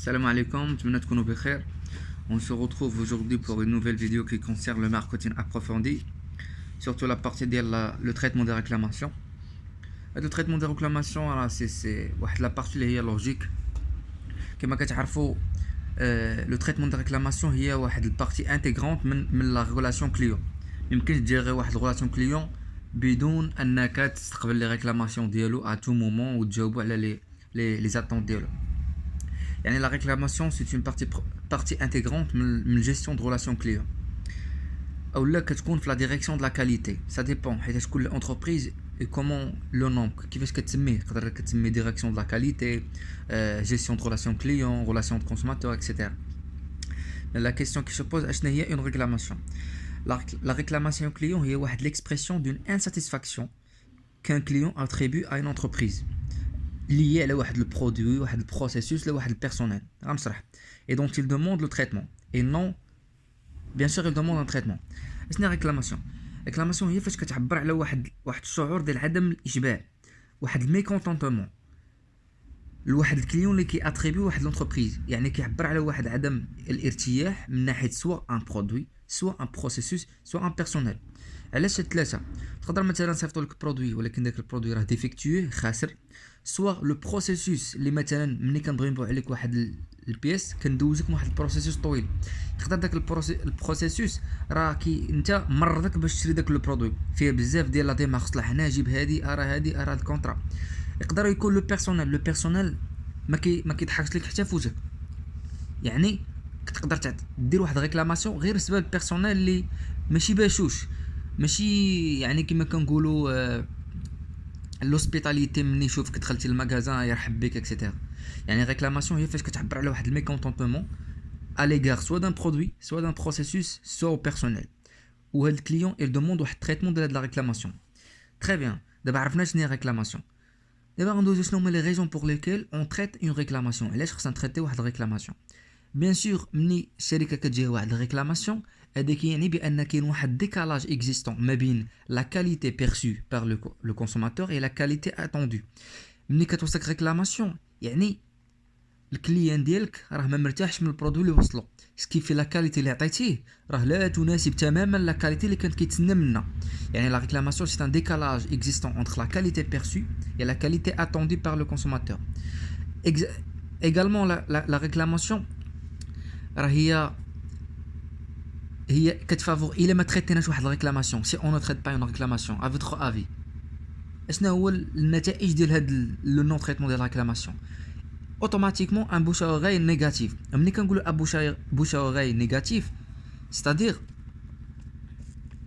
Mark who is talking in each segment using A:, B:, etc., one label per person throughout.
A: Salam alaikum, on se retrouve aujourd'hui pour une nouvelle vidéo qui concerne le marketing approfondi, surtout la partie de le traitement des réclamations. Le traitement des réclamations, c'est la partie qui est logique. Comme vous savez, le traitement des réclamations est une partie intégrante de la relation client. Il peut gérer une relation client بدون انك تستقبل les réclamations ديالو à tout moment ou تجاوبوا على les attentes ديالو. يعني la réclamation c'est une partie intégrante de la gestion de relation client. Ou là كتكون في la direction de la qualité. Ça dépend حيت كل entreprise et comment le nom كيفاش كتسميه. تقدر كتسمي direction de la qualité, gestion de relation client, relation de consommateur, etc. La question qui se pose, اشنا هي une réclamation. La réclamation client est l'expression d'une insatisfaction qu'un client attribue à une entreprise liée à le produit, le processus, le personnel. Et donc il demande le traitement. Et non, bien sûr, il demande un traitement. C'est une réclamation. Réclamation هي فاش كتعبر على واحد الشعور ديال عدم الاشباع، واحد الميكونتونتمون لواحد الكليون اللي كياتريبي واحد لونتربريز، يعني كيعبر على واحد عدم الارتياح من ناحيه سواء ان برودوي سواء ان بروسيسوس سواء ان بيرسونيل. علاش ثلاثه؟ تقدر مثلا نصيفطوا لك برودوي ولكن داك البرودوي راه ديفيكتوي خاسر، سواء لو بروسيسوس اللي مثلا ملي كنبغي نبيع عليك واحد البيس كندوزك واحد البروسيسوس طويل، يقدر داك البروسيسوس راه كي انت مرضك باش تشري داك لو برودوي فيه بزاف ديال لا ديمارش، صلاح هنا جيب هادي ارا هادي ارا الكونطرا. يقدر يكون لو بيرسونيل ما كيضحكش لك حتى فوتك، يعني تقدر دير واحد ريكلاماسيون غير بسبب البيرسونيل اللي ماشي باشوش، ماشي يعني كما كنقولوا لوسبيتاليتي مني يشوفك دخلتي للمغازان يرحب بك اكسيتيرا. يعني ريكلاماسيون هي فاش كتعبر على واحد الميكونتونتمون à l'égard soit d'un produit soit d'un processus soit au personnel. Ou le client il demande un traitement de la réclamation. Très bien. D'abord عرفنا شنو هي réclamation. D'abord ندوزو شنو هما les raisons pour lesquelles on traite une réclamation. علاش خصنا نتريتيو واحد réclamation. Bien sûr مني الشركه كتجي واحد réclamation هذاك يعني بان كاين واحد décalage existant ما بين la qualité perçue par le consommateur et la qualité attendue. مني كتوصلك réclamation يعني الكليان ديالك راه ما مرتاحش من البرودوي اللي وصلو، سكيفي لا كاليتي اللي عطيتيه راه لا تناسب تماما لا كاليتي اللي كانت كيتسنى منا. يعني لا réclamation c'est un décalage existant entre la qualité perçue et la qualité attendue par le consommateur. Également la réclamation راه هي كتفافور الا ما تريتيناش واحد الريكلاماسيون، سي اون تريت با اون ريكلاماسيون ا فوتر افي اشنا هو النتائج ديال هاد لو نون تريتمون ديال ريكلاماسيون. automatiquement un bouche à oreille négatif. ملي كنقولوا bouche à oreille négatif c'est-à-dire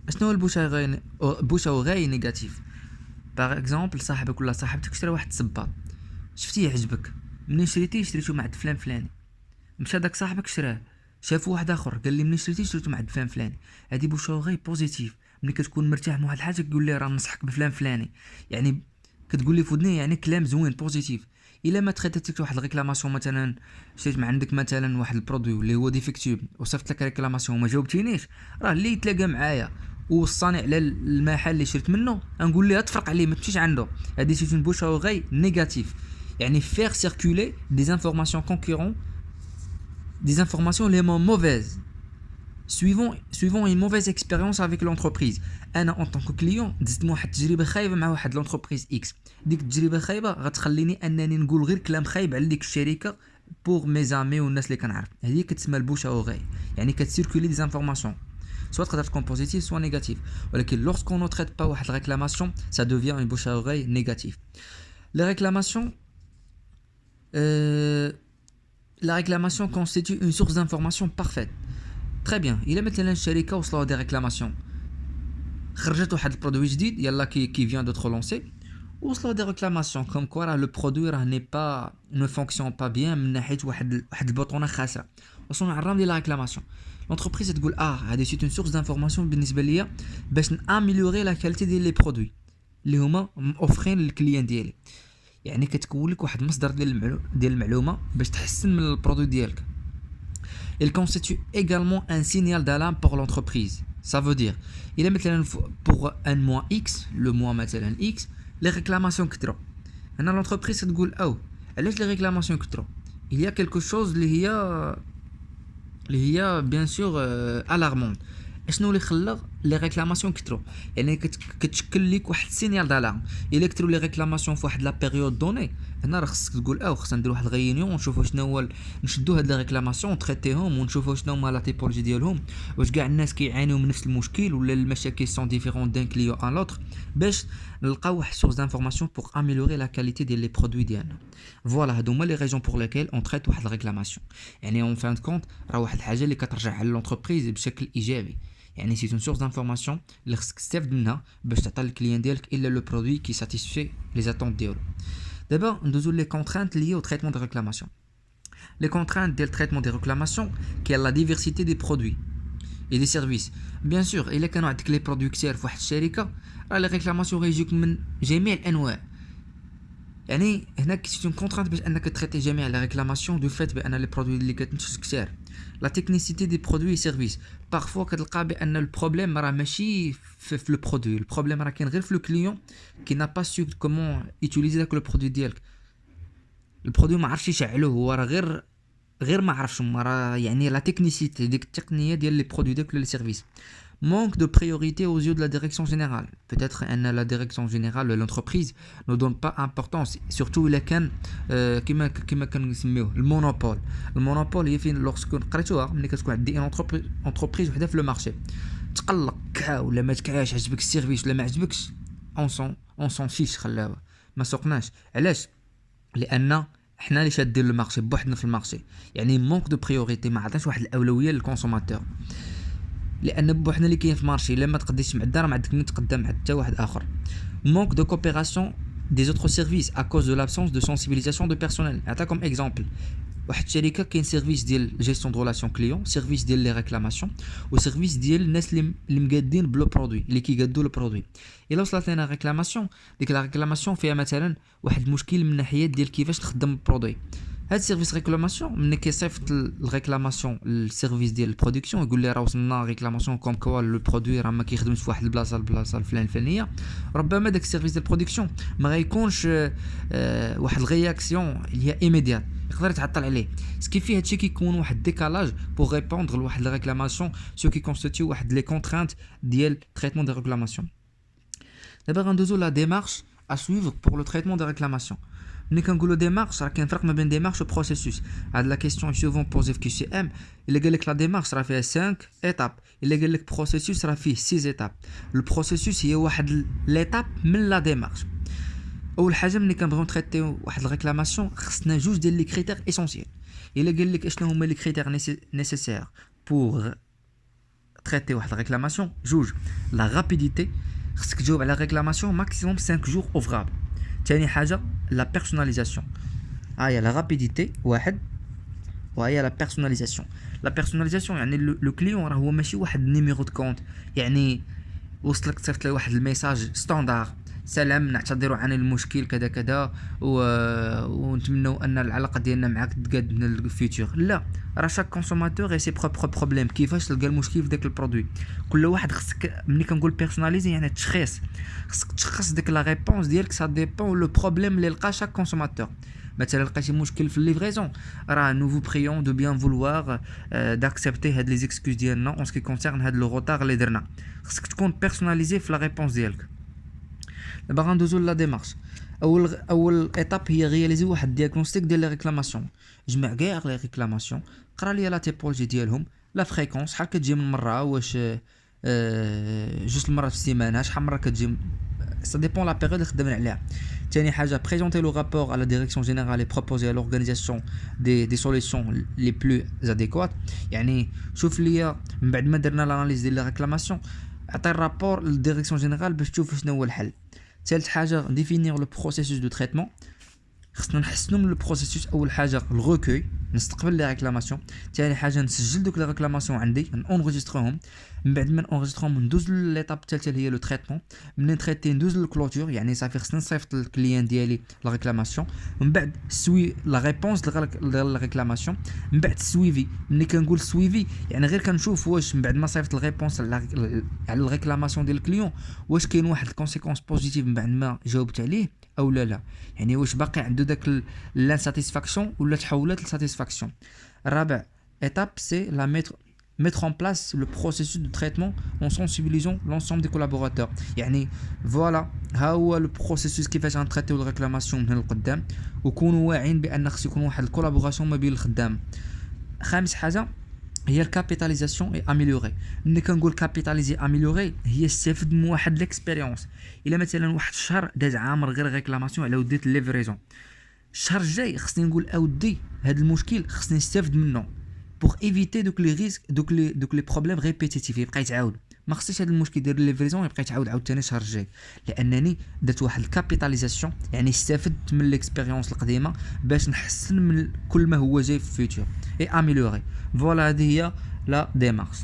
A: شنو هو البوش à oreille négatif. par exemple صاحبك ولا صاحبتك شرا واحد الصباط، شفتيه عجبك، منين شريتو مع فلان فلاني، مشى داك صاحبك شراه، شاف واحد اخر قال لي منين شريتو مع فلان فلاني. هذه بوش à oreille بوزيتيف. ملي كتكون مرتاح من واحد الحاجه كتقول ليه راه نصحك بفلان فلاني، يعني كتقول لي فودني يعني كلام زوين بوزيتيف. الا ما تريتيتك واحد ريكلاماسيون مثلا شريت من عندك مثلا واحد البرودوي اللي هو ديفيكتيف وصيفط لك ريكلاماسيون وما جاوبتينيش، راه اللي يتلاقى معايا ووصاني على المحل اللي شريت منه نقول ليه تفرق عليه ما تمشيش عنده. هذه سي اون بوش اوغاي نيجاتيف، يعني faire circuler des informations concurrentes, des informations les mauvaises suivant une mauvaise expérience avec l'entreprise. انا en tant que client دزت واحد التجربه خايبه مع واحد لونتربريز اكس، ديك التجربه خايبه غتخليني انني نقول غير كلام خايب على ديك الشركه بوغ مي زامي والناس اللي كنعرف. هذه كتسمى البوش اوغاي، يعني كتسيركولي دي زانفورماسيون سواء تقدر تكون بوزيتيف سواء نيجاتيف، ولكن lorsqu'on ne traite pas واحد ريكلاماسيون ça devient une bouche à oreille négative. Les réclamations la réclamation constitue une source d'information parfaite. Très bien. Il a مثلا الشركه وصلوا دي ريكلاماسيون، خرجت واحد البرودوي جديد يلا كي فيان دو ترونسي، وصلوا دي ريكلاماسيون كوم كوا راه لو برودوي راه ني با نو فونكسيون با بيان من ناحيه واحد البوطونه خاسره. وصلنا على الرام ديال لا ريكلاماسيون، لونتربريز تقول هذه سي اون سورس دانفورماسيون بالنسبه ليا باش ناميليوري لا كاليتي ديال لي برودوي اللي هما اوفرين للكليان ديالي. يعني كتكون لك واحد المصدر ديال المعلومه باش تحسن من البرودوي ديالك. Il constitue également un signal d'alarme pour l'entreprise. Ça veut dire, il est maintenant pour un mois X, le mois maintenant X, les réclamations كتروا. هنا l'entreprise تقول علاش les réclamations كتروا؟ il y a quelque chose اللي هي بيان سور الارمون. اشنو اللي خلى لي ريكلاماسيون كثروا؟ يعني كتشكل ليك واحد السينيال دالارم. الا كثروا لي ريكلاماسيون في واحد لا بيريود دوني، هنا راه خصك تقول خصنا نديروا واحد الغيونيون ونشوفوا شنو هو، نشدوا هاد لي ريكلاماسيون تريتيهم ونشوفوا شنو هما لا تيبولوجي ديالهم، واش كاع الناس كيعانيو من نفس المشكل ولا المشاكل سون ديفيرون دان كليون ان لوتر، باش نلقاو واحد سورس دانفورماسيون بور اميليوري لا كاليتي ديال لي برودوي ديالنا. فوالا هادو هما لي ريزون بور ليكيل اون تريت واحد الريكلاماسيون. يعني اون فان كونت راه واحد الحاجه اللي كترجع على لونتربريز بشكل ايجابي. يعني سي اون سورس دانفورماسيون اللي خصك تستافد منها باش تعطي للكليان ديالك الا لو برودوي كي ساتيسفي لي زاتونت ديالو. دابا ندوزو لي كونترانت ليي او تريتمون دي ريكلاماسيون. لي كونترانت ديال تريتمون دي ريكلاماسيون كاين لا ديفيرسيتي دي برودوي اي دي سيرفيس. بيان سور الا كانوا عندك لي برودوي كثير في واحد الشركه، راه لي ريكلاماسيون غيجيوك من جميع الانواع. يعني هناك سي اون كونترانت باش انك تريتي جميع لي ريكلاماسيون دو فيت بان لي برودوي اللي كتنتج كثير. لا تكنيسيتي دي برودوي سيرفيس، بارفوا كتلقى بان البروبليم راه ماشي في لو برودوي، البروبليم راه كاين غير في لو كليون كي نا با سو كومون يوتيليزي داك لو برودوي ديالك. البرودوي ما عرفش يشعلوه، هو راه غير ما عرفش، راه يعني لا تكنيسيتي ديك التقنيه ديال لي برودوي ديالك لي سيرفيس. Manque de priorité aux yeux de la direction générale. Peut-être que la direction générale de l'entreprise ne donne pas importance, surtout كما كنسميوه المونوبول. المونوبول هي فين lorsque قريتوها ملي كتكون عندي انتربريز وحده في لو مارشي، تقلق كا ولا ما تكاش، عجبك السيرفيس ولا ما عجبكش، اون سون فيش، خلاها ما سوقناش. علاش؟ لان حنا اللي شادين لو مارشي بوحدنا في المارشي. يعني مونك دو بريوريتي، ما عطاش واحد الاولويه للكونسوماتور، لان بوحنا اللي كاين في مارشي الا ما تقديش مع الدار ما عندك من تقدم مع حتى واحد اخر. manque de coopération des autres services à cause de l'absence de sensibilisation de personnel. نعطيكم اكزامبل، واحد الشركه كاين سيرفيس ديال جيستيون دو ريلاسيون كليون، سيرفيس ديال لي ريكلاماسيون، وسيرفيس ديال الناس اللي مقادين بلو برودوي، اللي كيقادوا لو برودوي. الا وصلت لنا ريكلاماسيون، ديك لا ريكلاماسيون فيها مثلا واحد المشكل من ناحيه ديال كيفاش نخدم البرودوي. هاد سيرفيس ريكلاماسيون ملي كيصيفط الريكلاماسيون للسيرفيس ديال البرودكسيون يقول لي راه وصلنا ريكلاماسيون كوم كوا لو برودوي راه ما كيخدمش في واحد البلاصه الفلانيه، ربما داك السيرفيس ديال البرودكسيون ما غيكونش واحد الرياكسيون اللي هي ايميديات، يقدر يتعطل عليه. سكي فيه هادشي كيكون واحد ديكالاج بوغ ريبوندر لواحد الريكلاماسيون، سو كي كونستيتيو واحد لي كونترانت ديال تريتمون دي ريكلاماسيون. دابا غندوزو لا ديمارش ا سويفر بور لو تريتمون دي ريكلاماسيون. ملي كنقولوا ديمارش راه كاين فرق ما بين ديمارش و بروسيسوس. هاد لا كيسيون سوفون بوزي في كي سي ام. الا قال لك لا ديمارش راه فيها 5 ايتاب، الا قال لك بروسيسوس راه فيه 6 ايتاب. البروسيسوس هي واحد ليتاب من لا ديمارش. اول حاجه ملي كنبغيو نتريتيو واحد الريكلاماسيون خصنا جوج ديال لي كريتير اسونسيال. الا قال لك اشنو هما لي كريتير نيسيسير بور تريتي واحد الريكلاماسيون، جوج لا رابيديتي، خصك تجاوب على ريكلاماسيون ماكسيموم 5 جور اوفرابل. ثاني حاجه لا بيرسوناليزاسيون، هي لا رابيديتي واحد، وهي لا بيرسوناليزاسيون. لا بيرسوناليزاسيون يعني لو كليون راه هو ماشي واحد نيميرو دو كونت، يعني وصلك صيفط له واحد الميساج ستاندار، سلام نعتذر عن المشكل كذا كذا ونتمنوا ان العلاقه ديالنا معاك تقاد من الفيوتشر. لا، راه شاك كونسوماتور اي سي بروبر بروبليم، كيفاش تلقى المشكل في داك البرودوي. كل واحد خصك ملي كنقول بيرسوناليزي يعني تشخيص، خصك تشخص ديك لا ريبونس ديالك، سا ديبون لو بروبليم اللي لقى شاك كونسوماتور. مثلا لقيتي مشكل في الليفريزون، راه نوفو بريون دو بيان فولوار داكسبتي هاد لي زيكسكوز ديالنا اون سكي كونسيرن هاد لو روتار اللي درنا. خصك تكون بيرسوناليزي في لا ريبونس ديالك. دابا غندوزو لا ديمارش. اول ايتاب هي رياليزي واحد دياغنوستيك ديال لي ريكلاماسيون. جمع كاع لي ريكلاماسيون، قرا لي لا تيبولوجي ديالهم، لا فريكونس شحال كتجي من مره، واش جوج المرات في السيمانه، شحال مره كتجي، ça dépend la période اللي خدامين عليها. ثاني حاجه présenter le rapport à la direction générale et proposer à l'organisation des solutions les plus adéquates. يعني شوف ليا من بعد ما درنا l'analyse ديال الريكلاماسيون، عطي الرابور للديريكسيون جينيرال باش تشوف شنو هو الحل. ثالث حاجه ديفينير لو بروسيسوس دو تريتمون، خصنا نحسنوا من البروسيسوس. اول حاجه الريكوي، نستقبل لي ريكلاماسيون. ثاني حاجه نسجل دوك لي ريكلاماسيون عندي، نونغيستروهم. من بعد ما نونغيستروهم ندوز لليطاب الثالثه اللي هي لو تريتمون. ملي نتريتي ندوز للكلوتور، يعني صافي خصني نصيفط للكليان ديالي لا ريكلاماسيون. من بعد سوي لا ريبونس لا ريكلاماسيون. من بعد السويفي، ملي كنقول سويفي يعني غير كنشوف واش من بعد ما صيفط الريبونس على الريكلاماسيون ديال الكليون واش كاين واحد الكونسيكونس بوزيتيف من بعد ما جاوبت عليه او لا يعني واش باقي عنده داك لانساتيسفاكسيون ولا تحولات لساتيسفاكسيون. الرابع étape c'est la mettre en place le processus de traitement en sensibilisant l'ensemble des collaborateurs. يعني فوالا ها هو البروسيسوس كيفاش غنتريتيو الريكلاماسيون من هنا لقدام وكونوا واعيين بان خص يكون واحد الكولابوراسيون ما بين الخدام. خامس حاجه هي الكابيتاليزاسيون اي اميليوري. ملي كنقول كابيتاليزي اميليوري هي استفد من واحد ليكسبيريونس. الا مثلا واحد الشهر داز عامر غير ريكلاماسيون على وديت ليفريزون، الشهر الجاي خصني نقول اودي هذا المشكل خصني نستافد منه pour éviter دوك لي ريسك دوك لي بروبليم ريبيتيتيف يبقى يتعاود. ما خصنيش هذا المشكل ديال ليفريزون يبقى يتعاود عاوتاني الشهر الجاي، لانني درت واحد الكابيتاليزاسيون يعني استفدت من ليكسبيريونس القديمه باش نحسن من كل ما هو جاي في الفيوتشر اي اميليوري. فوالا هذه هي لا ديمارش.